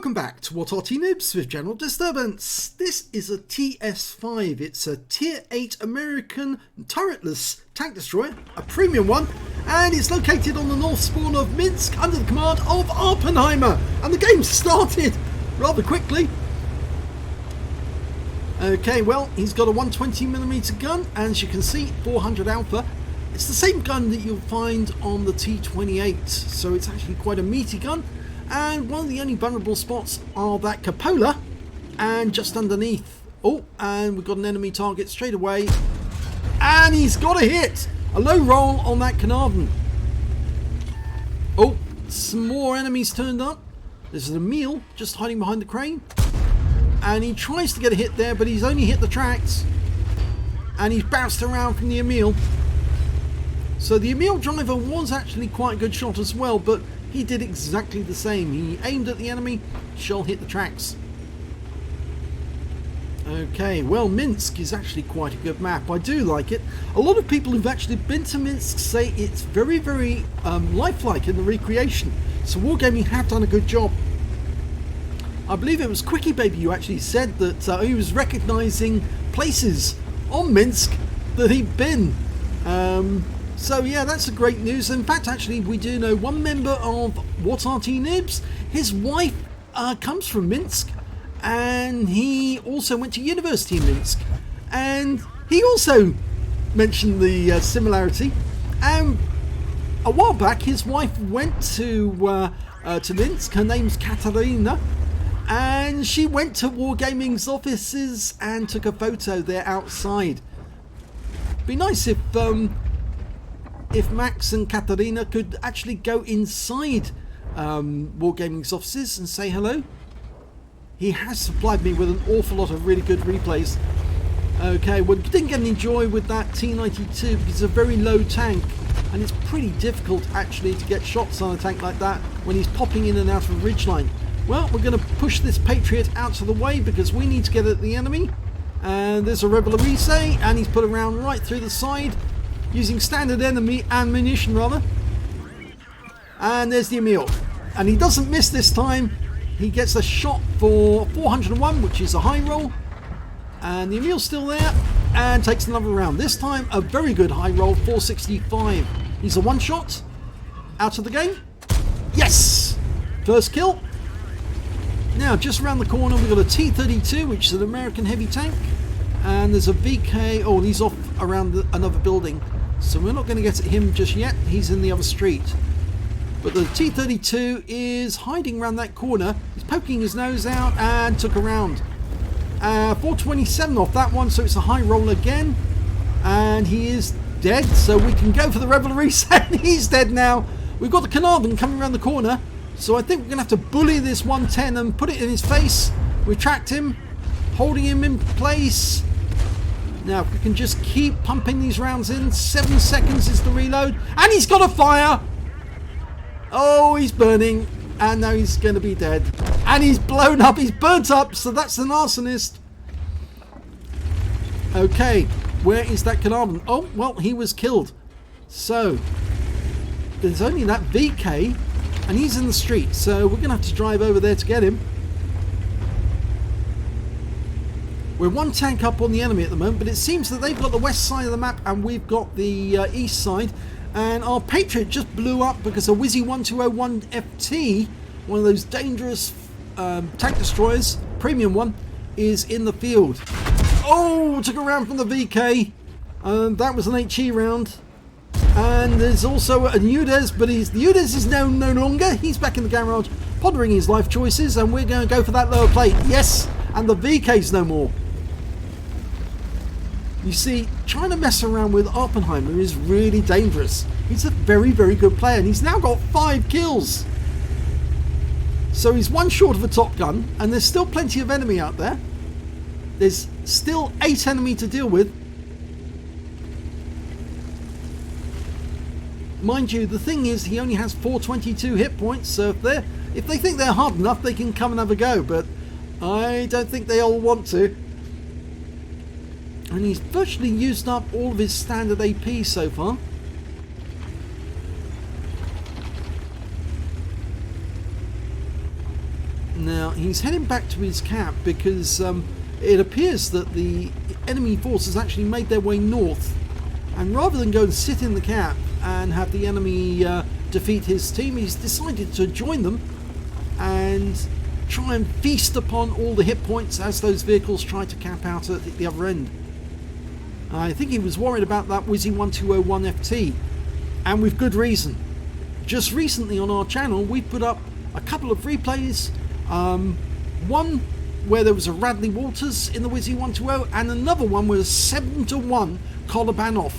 Welcome back to what Arty Noobs with General Disturbance. This is a TS-5. It's a Tier 8 American turretless tank destroyer, a premium one, and it's located on the north spawn of Minsk under the command of Awppenheimer. And the game started rather quickly. Okay, well, he's got a 120mm gun, and as you can see, 400 alpha. It's the same gun that you'll find on the T28, so it's actually quite a meaty gun. And one of the only vulnerable spots are that cupola and just underneath. Oh, and we've got an enemy target straight away. And he's got a hit! A low roll on that Carnarvon. Oh, some more enemies turned up. There's an Emil just hiding behind the crane. And he tries to get a hit there, but he's only hit the tracks. And he's bounced around from the Emil. So the Emil driver was actually quite a good shot as well, but he did exactly the same. He aimed at the enemy, shell hit the tracks. Okay, well, Minsk is actually quite a good map. I do like it. A lot of people who've actually been to Minsk say it's very, very lifelike in the recreation. So Wargaming have done a good job. I believe it was Quickie Baby who actually said that he was recognising places on Minsk that he'd been. So yeah, that's a great news. In fact, actually, we do know one member of What Arty Noobs. His wife comes from Minsk, and he also went to university in Minsk. And he also mentioned the similarity. And a while back, his wife went to Minsk. Her name's Katarina, and she went to Wargaming's offices and took a photo there outside. Be nice if Max and Katarina could actually go inside Wargaming's offices and say hello. He has supplied me with an awful lot of really good replays. Okay, well, didn't get any joy with that T92 because it's a very low tank, and it's pretty difficult actually to get shots on a tank like that when he's popping in and out of a ridgeline. Well, we're going to push this Patriot out of the way because we need to get at the enemy. And there's a Revoluise, and he's put around right through the side, using standard enemy ammunition rather. And there's the Emil. And he doesn't miss this time. He gets a shot for 401, which is a high roll. And the Emil's still there and takes another round. This time a very good high roll, 465. He's a one shot out of the game. Yes! First kill. Now just around the corner we've got a T-32, which is an American heavy tank. And there's a VK. Oh, he's off around another building. So we're not going to get at him just yet. He's in the other street. But the T-32 is hiding around that corner. He's poking his nose out and took a round. 427 off that one, so it's a high roll again. And he is dead, so we can go for the Revoluise. And he's dead now. We've got the Carnarvon coming around the corner. So I think we're going to have to bully this 110 and put it in his face. We tracked him, holding him in place. Now, if we can just keep pumping these rounds in, 7 seconds is the reload, and he's got a fire! Oh, he's burning, and now he's going to be dead. And he's blown up, he's burnt up, so that's an arsonist. Okay, where is that Carnarvon? Oh, well, he was killed. So, there's only that VK, and he's in the street, so we're going to have to drive over there to get him. We're one tank up on the enemy at the moment, but it seems that they've got the west side of the map and we've got the east side. And our Patriot just blew up because a Wizzy 1201 FT, one of those dangerous tank destroyers, premium one, is in the field. Oh, took a round from the VK. That was an HE round. And there's also a Nudes, but the Nudes is no longer. He's back in the garage, pondering his life choices, and we're going to go for that lower plate. Yes, and the VK's no more. You see, trying to mess around with Awppenheimer is really dangerous. He's a very, very good player, and he's now got 5 kills. So he's one short of a Top Gun, and there's still plenty of enemy out there. There's still 8 enemy to deal with. Mind you, the thing is, he only has 422 hit points, so if they think they're hard enough, they can come and have a go, but I don't think they all want to. And he's virtually used up all of his standard AP so far. Now he's heading back to his cap because it appears that the enemy forces actually made their way north, and rather than go and sit in the cap and have the enemy defeat his team, he's decided to join them and try and feast upon all the hit points as those vehicles try to cap out at the other end. I think he was worried about that Wizzy 1201 FT, and with good reason. Just recently on our channel we put up a couple of replays, one where there was a Radley Walters in the Wizzy 120 and another one was 7-1 Kolobanov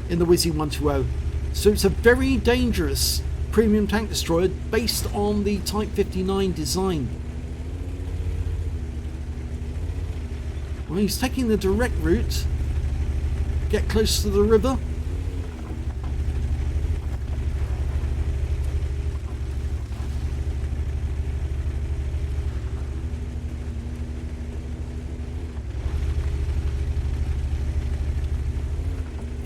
in the Wizzy 120. So it's a very dangerous premium tank destroyer based on the Type 59 design. Well, he's taking the direct route, get close to the river.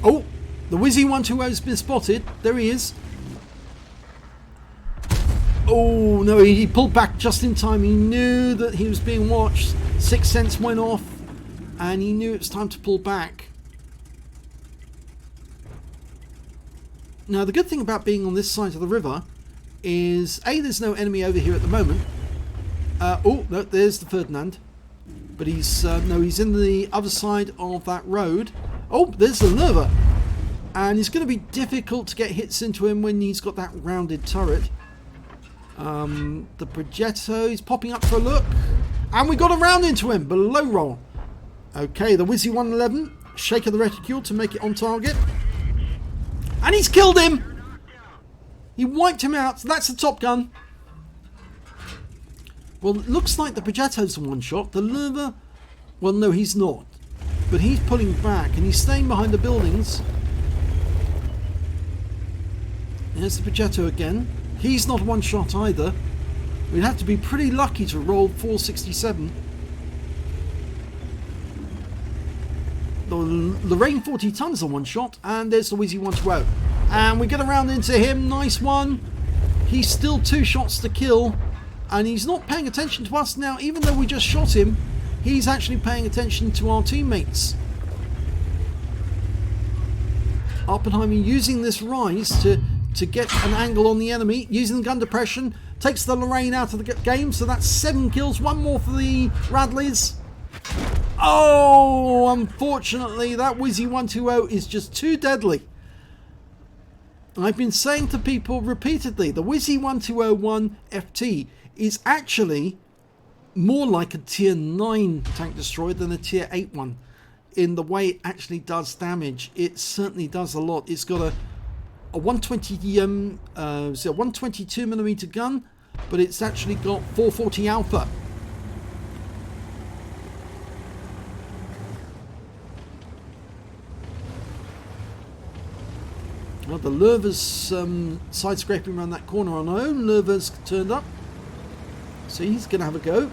Oh, the Wizzy 120 has been spotted. There he is. Oh no, he pulled back just in time. He knew that he was being watched. Sixth sense went off and he knew it was time to pull back. Now the good thing about being on this side of the river is A, there's no enemy over here at the moment. Oh no, there's the Ferdinand, but he's no, he's in the other side of that road. Oh, there's the Nerva, and it's going to be difficult to get hits into him when he's got that rounded turret. The Progetto is popping up for a look, and we got a round into him, below roll. Okay, the Wizzy 111, shake of the reticule to make it on target, and he's killed him. He wiped him out. So that's the Top Gun. Well, it looks like the Progetto's a one shot. The Nerva, well, no, he's not, but he's pulling back and he's staying behind the buildings. There's the Progetto again. He's not one shot either. We'd have to be pretty lucky to roll 467. The Lorraine 40 tons are one shot, and there's the Wizzy 112. And we get around into him. Nice one. He's still 2 shots to kill, and he's not paying attention to us now. Even though we just shot him, he's actually paying attention to our teammates. Awppenheimer using this rise to get an angle on the enemy, using the gun depression, takes the Lorraine out of the game. So that's 7 kills, 1 more for the Radleys. Oh, unfortunately that Wizzy 120 is just too deadly. I've been saying to people repeatedly, the Wizzy 1201 FT is actually more like a tier 9 tank destroyer than a tier 8 one in the way it actually does damage. It certainly does a lot. It's got a 122mm gun, but it's actually got 440 alpha. Well, the Lurva's side scraping around that corner on her own. Lurva's turned up, so he's going to have a go.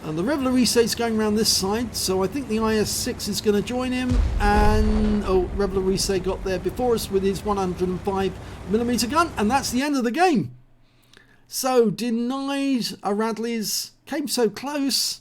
And the Reveille is going around this side, so I think the IS-6 is going to join him. And oh, Reveille got there before us with his 105mm gun, and that's the end of the game. So denied Radley's, came so close,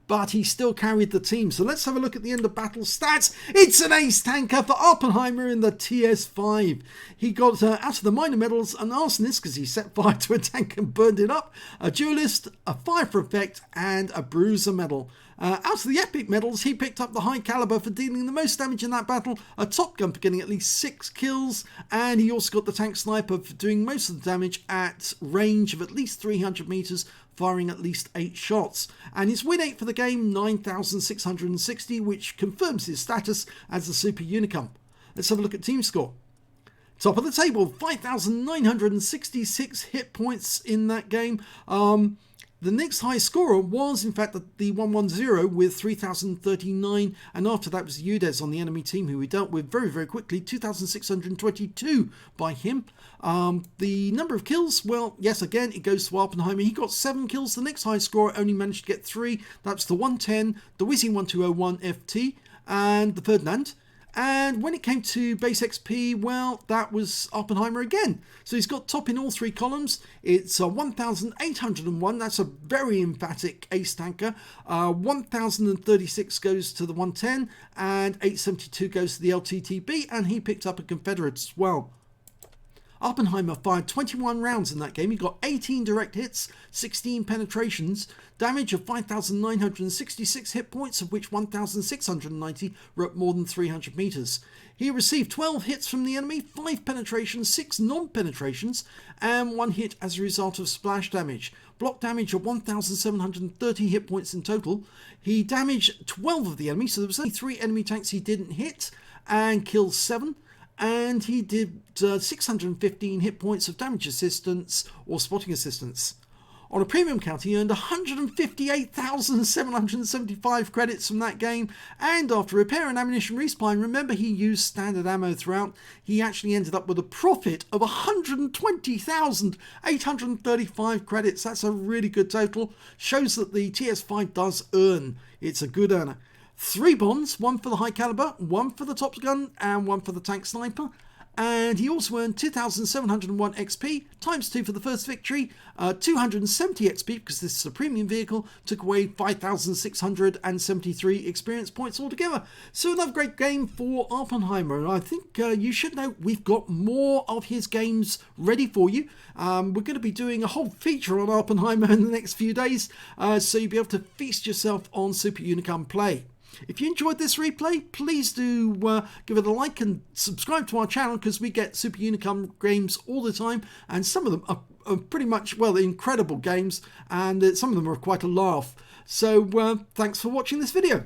but he still carried the team. So let's have a look at the end of battle stats. It's an ace tanker for Awppenheimer in the TS-5. He got out of the minor medals an arsonist because he set fire to a tank and burned it up, a duelist, a fire for effect, and a bruiser medal. Out of the epic medals, he picked up the high caliber for dealing the most damage in that battle, a top gun for getting at least 6 kills, and he also got the tank sniper for doing most of the damage at range of at least 300 meters, firing at least 8 shots. And his win 8 for the game, 9,660, which confirms his status as a super unicum. Let's have a look at team score. Top of the table, 5,966 hit points in that game. The next highest scorer was, in fact, the 110 with 3,039, and after that was Udez on the enemy team, who we dealt with very, very quickly, 2,622 by him. The number of kills, well, yes, again, it goes to Awppenheimer. He got 7 kills. The next highest scorer only managed to get 3. That's the 110, the Wizzy 1201 FT, and the Ferdinand. And when it came to base XP, well, that was Awppenheimer again. So he's got top in all three columns. It's 1,801. That's a very emphatic ace tanker. 1,036 goes to the 110, and 872 goes to the LTTB, and he picked up a Confederate as well. Awppenheimer fired 21 rounds in that game. He got 18 direct hits, 16 penetrations, damage of 5,966 hit points, of which 1,690 were at more than 300 meters. He received 12 hits from the enemy, 5 penetrations, 6 non-penetrations, and 1 hit as a result of splash damage. Block damage of 1,730 hit points in total. He damaged 12 of the enemy, so there was only 3 enemy tanks he didn't hit, and killed 7. And he did 615 hit points of damage assistance or spotting assistance. On a premium count, he earned 158,775 credits from that game, and after repair and ammunition resupply, remember he used standard ammo throughout, he actually ended up with a profit of 120,835 credits. That's a really good total. Shows that the TS-5 does earn. It's a good earner. 3 bombs, 1 for the high caliber, 1 for the top gun, and 1 for the tank sniper. And he also earned 2,701 XP, times 2 for the first victory, 270 XP, because this is a premium vehicle, took away 5,673 experience points altogether. So another great game for Awppenheimer, and I think you should know we've got more of his games ready for you. We're going to be doing a whole feature on Awppenheimer in the next few days, so you'll be able to feast yourself on Super Unicum play. If you enjoyed this replay, please do give it a like and subscribe to our channel, because we get Super Unicum games all the time, and some of them are pretty much, well, incredible games, and some of them are quite a laugh. So thanks for watching this video.